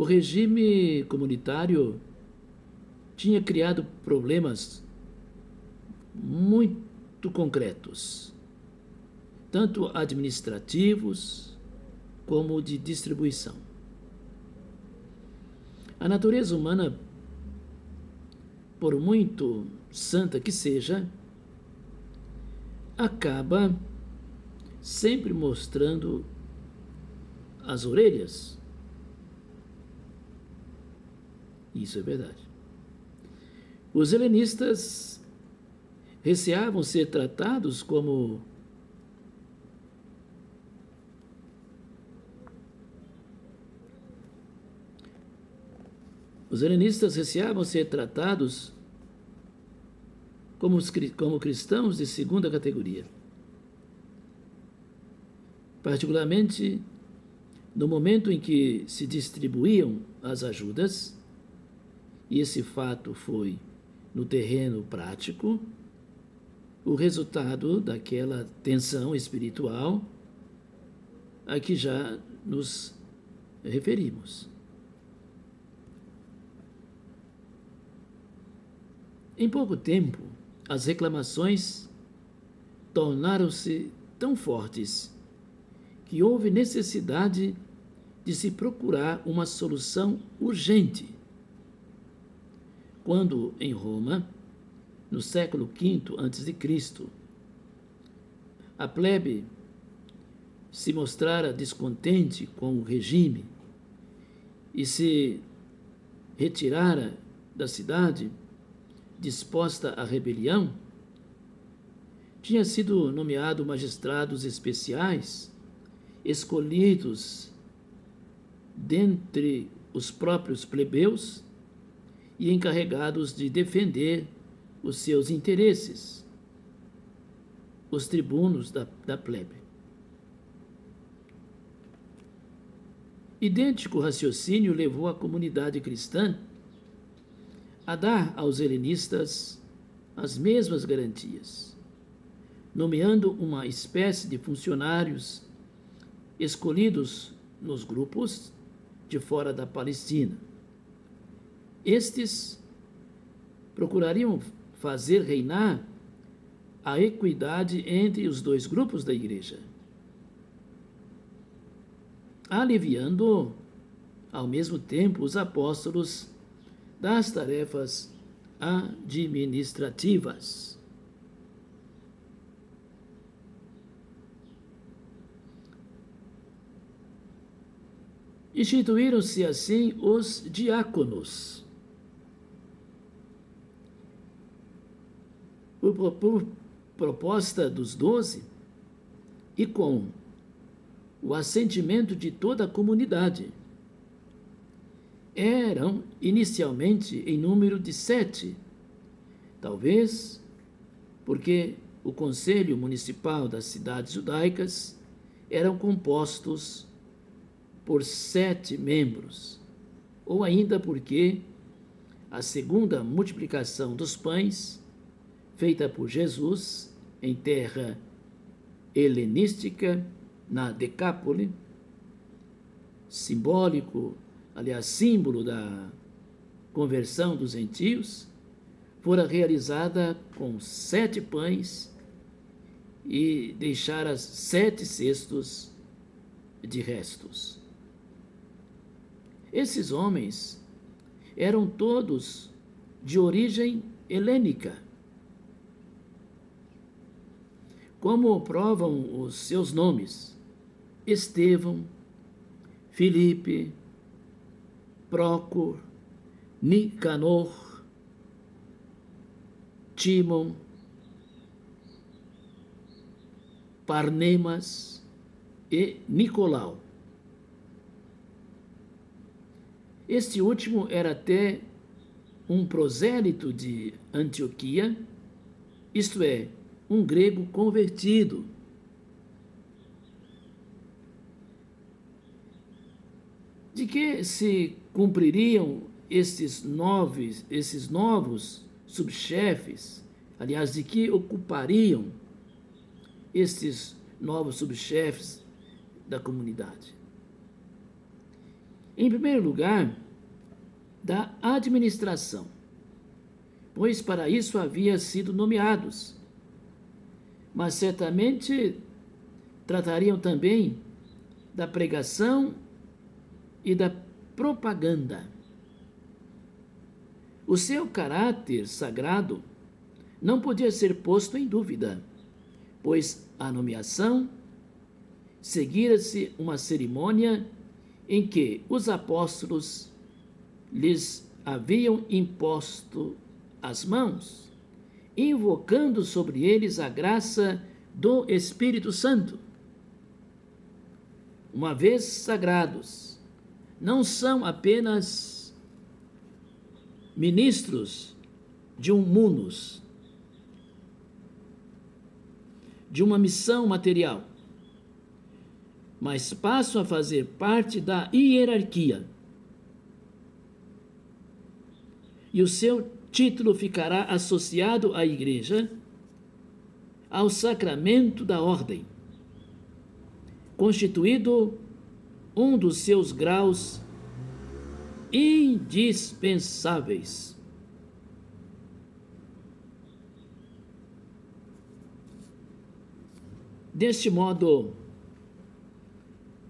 O regime comunitário tinha criado problemas muito concretos, tanto administrativos como de distribuição. A natureza humana, por muito santa que seja, acaba sempre mostrando as orelhas. Isso é verdade. Os helenistas receavam ser tratados como como cristãos de segunda categoria. Particularmente no momento em que se distribuíam as ajudas, e esse fato foi no terreno prático, o resultado daquela tensão espiritual a que já nos referimos. Em pouco tempo, as reclamações tornaram-se tão fortes que houve necessidade de se procurar uma solução urgente. Quando, em Roma, no século V a.C., a plebe se mostrara descontente com o regime e se retirara da cidade, disposta à rebelião, tinha sido nomeado magistrados especiais, escolhidos dentre os próprios plebeus e encarregados de defender os seus interesses, os tribunos da plebe. Idêntico raciocínio levou a comunidade cristã a dar aos helenistas as mesmas garantias, nomeando uma espécie de funcionários escolhidos nos grupos de fora da Palestina. Estes procurariam fazer reinar a equidade entre os dois grupos da igreja, aliviando ao mesmo tempo os apóstolos das tarefas administrativas. Instituíram-se assim os diáconos. Por proposta dos 12 e com o assentimento de toda a comunidade. Eram inicialmente em número de 7, talvez porque o conselho municipal das cidades judaicas eram compostos por 7 membros, ou ainda porque a segunda multiplicação dos pães, feita por Jesus em terra helenística, na Decápole, símbolo da conversão dos gentios, fora realizada com 7 pães e deixara 7 cestos de restos. Esses homens eram todos de origem helênica, como provam os seus nomes: Estevão, Filipe, Prócor, Nicanor, Tímon, Parnemas e Nicolau. Este último era até um prosélito de Antioquia, isto é, um grego convertido. De que se cumpririam esses novos subchefes? Aliás, de que ocupariam estes novos subchefes da comunidade? Em primeiro lugar, da administração, pois para isso havia sido nomeados, mas certamente tratariam também da pregação e da propaganda. O seu caráter sagrado não podia ser posto em dúvida, pois a nomeação seguira-se uma cerimônia em que os apóstolos lhes haviam imposto as mãos, invocando sobre eles a graça do Espírito Santo. Uma vez sagrados, não são apenas ministros de um munus, de uma missão material, mas passam a fazer parte da hierarquia. E o seu título ficará associado à igreja, ao sacramento da ordem, constituído um dos seus graus indispensáveis. Deste modo,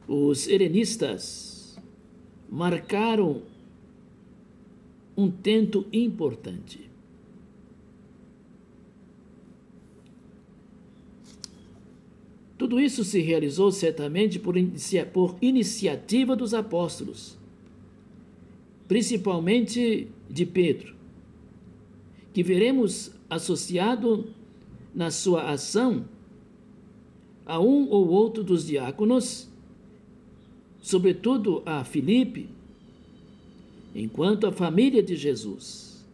os helenistas marcaram um tento importante. Tudo isso se realizou certamente por iniciativa dos apóstolos, principalmente de Pedro, que veremos associado na sua ação a um ou outro dos diáconos, sobretudo a Filipe, enquanto a família de Jesus,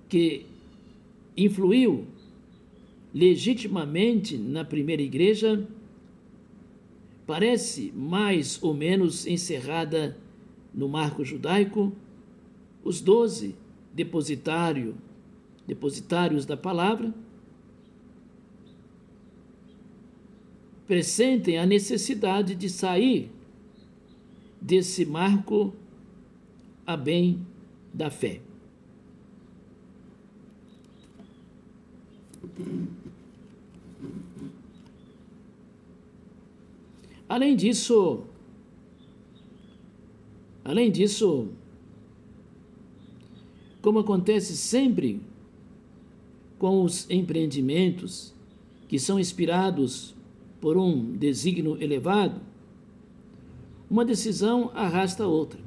que influiu legitimamente na primeira igreja, parece mais ou menos encerrada no marco judaico. Os 12 depositários da palavra pressentem a necessidade de sair desse marco a bem da fé. Além disso, como acontece sempre com os empreendimentos que são inspirados por um desígnio elevado, uma decisão arrasta outra.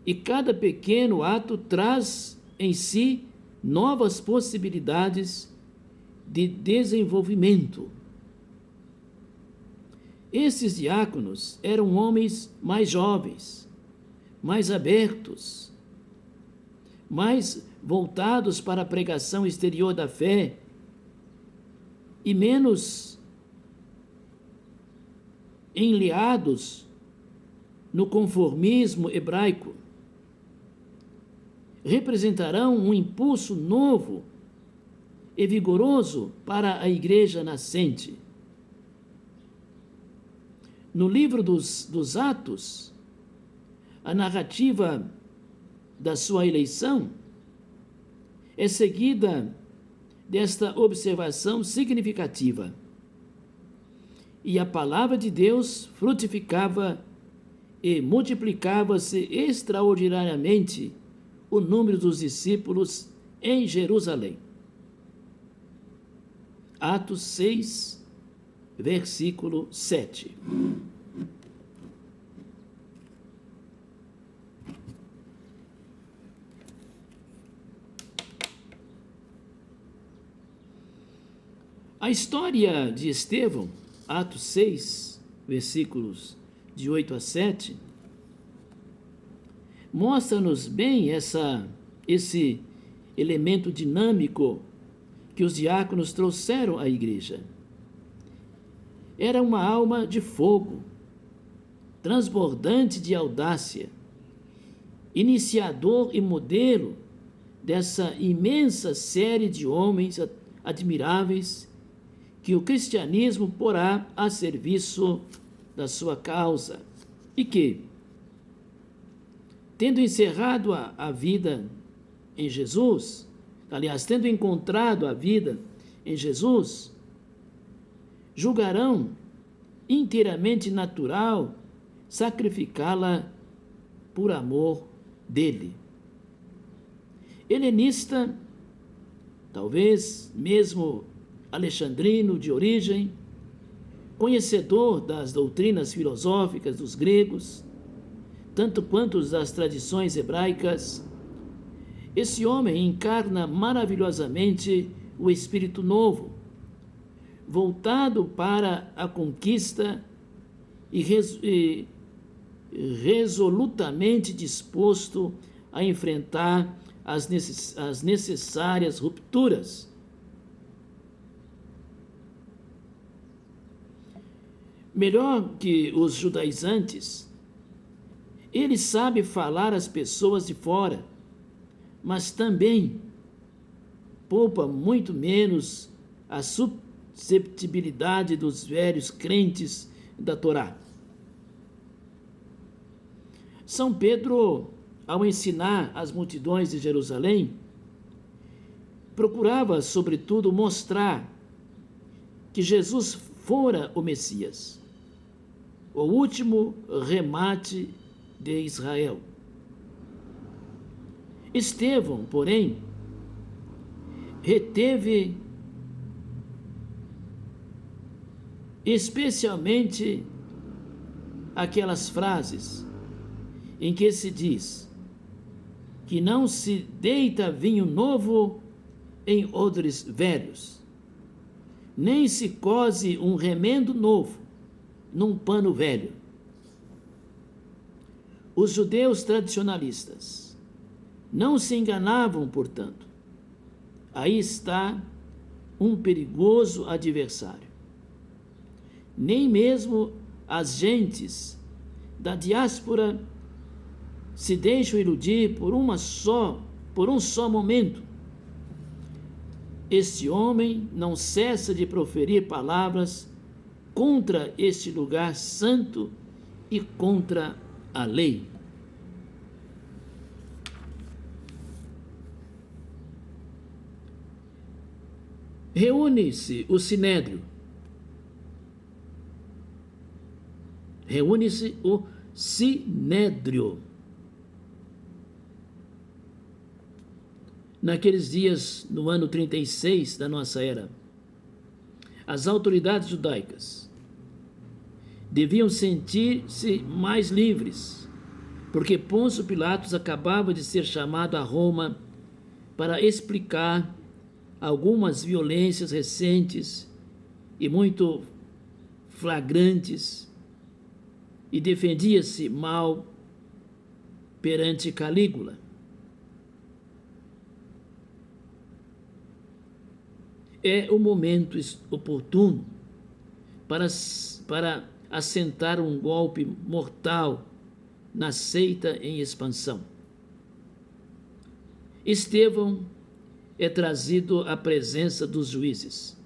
E cada pequeno ato traz em si novas possibilidades de desenvolvimento. Esses diáconos eram homens mais jovens, mais abertos, mais voltados para a pregação exterior da fé e menos enleados no conformismo hebraico. Representarão um impulso novo e vigoroso para a igreja nascente. No livro dos Atos, a narrativa da sua eleição é seguida desta observação significativa. E a palavra de Deus frutificava e multiplicava-se extraordinariamente o número dos discípulos em Jerusalém. Atos 6, versículo 7. A história de Estevão, Atos 6, versículos de 8 a 7, mostra-nos bem esse elemento dinâmico que os diáconos trouxeram à igreja. Era uma alma de fogo, transbordante de audácia, iniciador e modelo dessa imensa série de homens admiráveis que o cristianismo porá a serviço da sua causa e que, tendo encerrado a vida em Jesus, aliás, tendo encontrado a vida em Jesus, julgarão inteiramente natural sacrificá-la por amor dele. Helenista, talvez mesmo alexandrino de origem, conhecedor das doutrinas filosóficas dos gregos, tanto quanto das tradições hebraicas, esse homem encarna maravilhosamente o espírito novo, voltado para a conquista e resolutamente disposto a enfrentar as necessárias rupturas. Melhor que os judaizantes, ele sabe falar às pessoas de fora, mas também poupa muito menos a susceptibilidade dos velhos crentes da Torá. São Pedro, ao ensinar as multidões de Jerusalém, procurava, sobretudo, mostrar que Jesus fora o Messias, o último remate de Israel. Estevão, porém, reteve especialmente aquelas frases em que se diz que não se deita vinho novo em odres velhos, nem se cose um remendo novo num pano velho. Os judeus tradicionalistas não se enganavam, portanto. Aí está um perigoso adversário. Nem mesmo as gentes da diáspora se deixam iludir por um só momento. Este homem não cessa de proferir palavras contra este lugar santo e contra a lei. Reúne-se o Sinédrio. Reúne-se o Sinédrio. Naqueles dias, no ano 36 da nossa era, as autoridades judaicas deviam sentir-se mais livres, porque Pôncio Pilatos acabava de ser chamado a Roma para explicar algumas violências recentes e muito flagrantes, e defendia-se mal perante Calígula. É o momento oportuno para assentar um golpe mortal na seita em expansão. Estevão é trazido à presença dos juízes.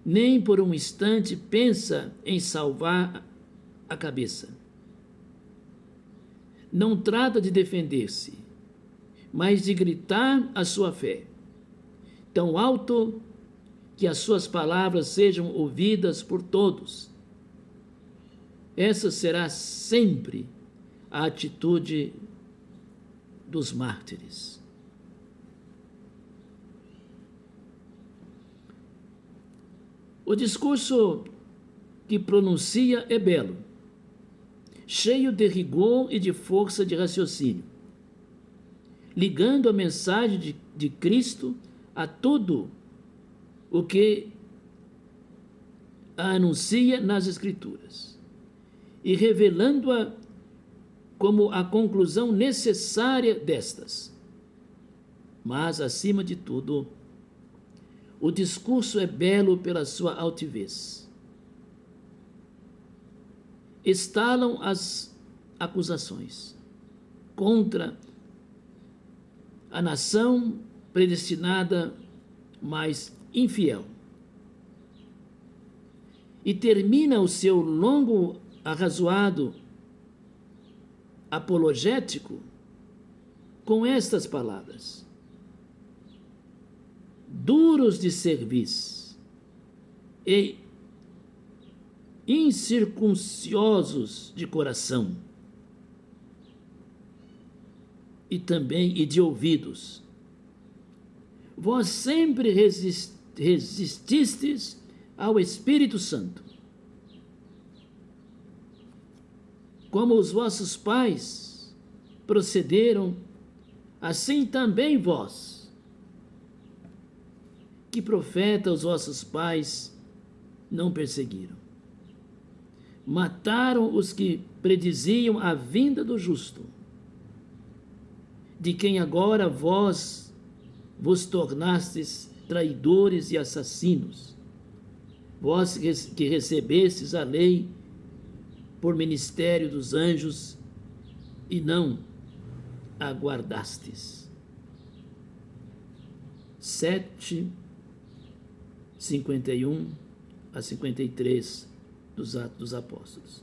Nem por um instante pensa em salvar a cabeça. Não trata de defender-se, mas de gritar a sua fé, tão alto que as suas palavras sejam ouvidas por todos. Essa será sempre a atitude dos mártires. O discurso que pronuncia é belo, cheio de rigor e de força de raciocínio, ligando a mensagem de Cristo a tudo o que a anuncia nas Escrituras e revelando-a como a conclusão necessária destas. Mas, acima de tudo, o discurso é belo pela sua altivez. Estalam as acusações contra a nação predestinada, mas infiel. E termina o seu longo, arrazoado apologético com estas palavras: duros de cerviz e incircunciosos de coração e também de ouvidos. Vós sempre resististes ao Espírito Santo, como os vossos pais procederam, assim também vós. Que profeta os vossos pais não perseguiram? Mataram os que prediziam a vinda do justo, de quem agora vós vos tornastes traidores e assassinos, vós que recebestes a lei por ministério dos anjos e não aguardastes. 7:51 a 53 dos Atos dos Apóstolos.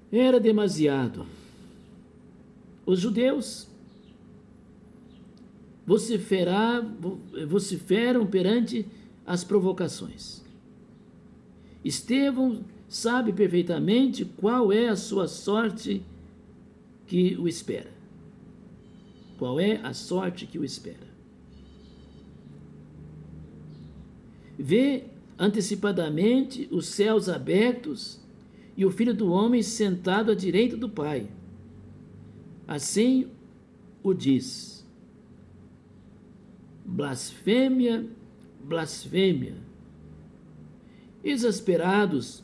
Era demasiado. Os judeus vociferam perante as provocações. Estevão sabe perfeitamente qual é a sua sorte que o espera. Qual é a sorte que o espera? Vê antecipadamente os céus abertos e o Filho do Homem sentado à direita do Pai. Assim o diz: blasfêmia, blasfêmia. Exasperados